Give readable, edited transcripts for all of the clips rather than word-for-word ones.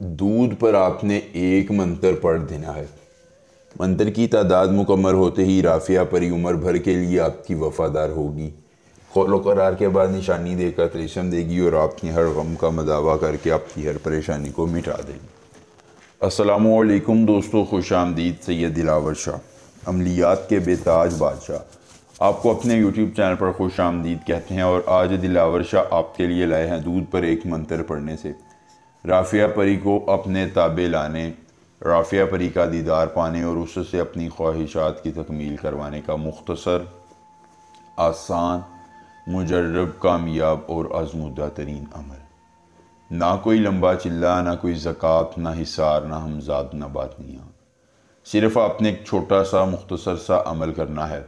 دودھ پر آپ نے ایک منتر پڑھ دینا ہے۔ منتر کی تعداد مکمل ہوتے ہی رافعہ پری عمر بھر کے لیے آپ کی وفادار ہوگی، قول و قرار کے بعد نشانی دے کر طلسم دے گی اور آپ کے ہر غم کا مداوع کر کے آپ کی ہر پریشانی کو مٹا دے گی۔ السلام علیکم دوستو، خوش آمدید۔ سید دلاور شاہ، عملیات کے بے تاج بادشاہ، آپ کو اپنے یوٹیوب چینل پر خوش آمدید کہتے ہیں، اور آج دلاور شاہ آپ کے لیے لائے ہیں دودھ پر ایک منتر پڑھنے سے رافعہ پری کو اپنے تابع لانے، رافعہ پری کا دیدار پانے اور اس سے اپنی خواہشات کی تکمیل کروانے کا مختصر، آسان، مجرب، کامیاب اور آزمودہ ترین عمل۔ نہ کوئی لمبا چلا، نہ کوئی زکوٰۃ، نہ حصار، نہ ہمزاد، نہ باطنیہ۔ صرف آپ نے ایک چھوٹا سا مختصر سا عمل کرنا ہے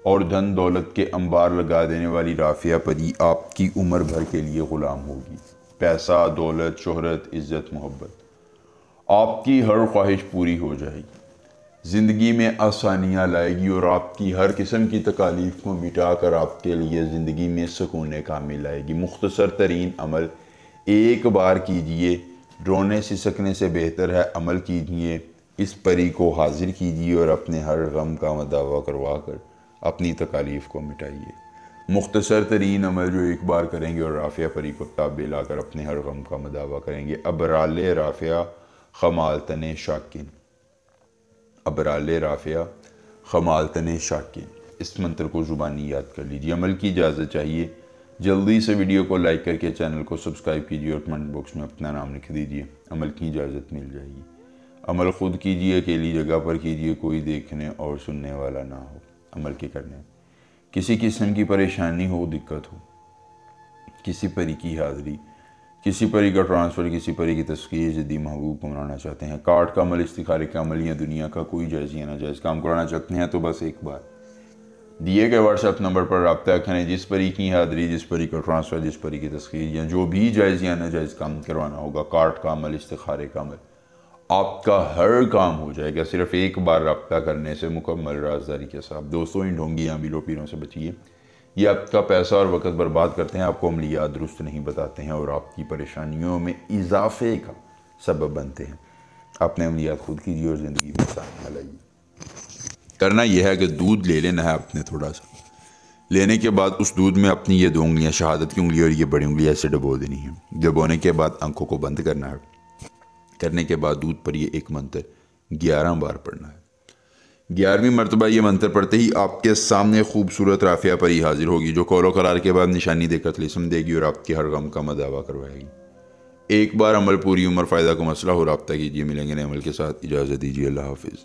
اور دھن دولت کے انبار لگا دینے والی رافعہ پری آپ کی عمر بھر کے لیے غلام ہوگی۔ پیسہ، دولت، شہرت، عزت، محبت، آپ کی ہر خواہش پوری ہو جائے گی، زندگی میں آسانیاں لائے گی اور آپ کی ہر قسم کی تکالیف کو مٹا کر آپ کے لیے زندگی میں سکون کامل لائے گی۔ مختصر ترین عمل ایک بار کیجئے، رونے سسکنے سے بہتر ہے عمل کیجئے۔ اس پری کو حاضر کیجئے اور اپنے ہر غم کا مداوع کروا کر اپنی تکالیف کو مٹائیے۔ مختصر ترین عمل جو ایک بار کریں گے اور رافعہ پری کو تابع لا کر اپنے ہر غم کا مداوع کریں گے۔ ابرال رافعہ خمالتن شاکن، ابرال رافعہ خمالتن شاکن، اس منتر کو زبانی یاد کر لیجیے۔ عمل کی اجازت چاہیے، جلدی سے ویڈیو کو لائک کر کے چینل کو سبسکرائب کیجیے اور کمنٹ باکس میں اپنا نام لکھ دیجیے، عمل کی اجازت مل جائے گی۔ عمل خود کیجیے، اکیلی جگہ پر کیجیے، کوئی دیکھنے اور سننے والا نہ ہو۔ عمل کے کرنے کسی قسم کی پریشانی ہو، دقت ہو، کسی پری کی حاضری، کسی پری کا ٹرانسفر، کسی پری کی تسخیر، جدی محبوب کو منانا چاہتے ہیں، کارڈ کا عمل، استخارے کا عمل یا دنیا کا کوئی جائز یا ناجائز کام کرانا چاہتے ہیں، تو بس ایک بار دیے گئے واٹس ایپ نمبر پر رابطہ کریں۔ جس پری کی حاضری، جس پری کا ٹرانسفر، جس پری کی تسخیر یا جو بھی جائز یا ناجائز کام کروانا ہوگا، کارڈ کا عمل، استخارے کا عمل، آپ کا ہر کام ہو جائے گا صرف ایک بار رابطہ کرنے سے، مکمل رازداری کے ساتھ۔ دوستوں، ان ڈھونگیاں بیلو پیروں سے بچیے، یہ آپ کا پیسہ اور وقت برباد کرتے ہیں، آپ کو عملیات درست نہیں بتاتے ہیں اور آپ کی پریشانیوں میں اضافے کا سبب بنتے ہیں۔ آپ نے عملیات خود کیجیے اور زندگی میں آسانیاں لائیے۔ کرنا یہ ہے کہ دودھ لے لینا ہے آپ نے، تھوڑا سا لینے کے بعد اس دودھ میں اپنی یہ 2 انگلیاں، شہادت کی انگلی اور یہ بڑی انگلی، ایسے ڈبو دینی ہے۔ ڈبونے کے بعد آنکھوں کو بند کرنا ہے، کرنے کے بعد دودھ پر یہ ایک منتر 11 بار پڑھنا ہے۔ 11ویں مرتبہ یہ منتر پڑھتے ہی آپ کے سامنے خوبصورت رافعہ پری حاضر ہوگی، جو قول و قرار کے بعد نشانی دے کر طلسم دے گی اور آپ کے ہر غم کا مداوع کروائے گی۔ ایک بار عمل، پوری عمر فائدہ کو مسئلہ ہو۔ رابطہ کیجیے، ملیں گے نئے عمل کے ساتھ، اجازت دیجیے، اللہ حافظ۔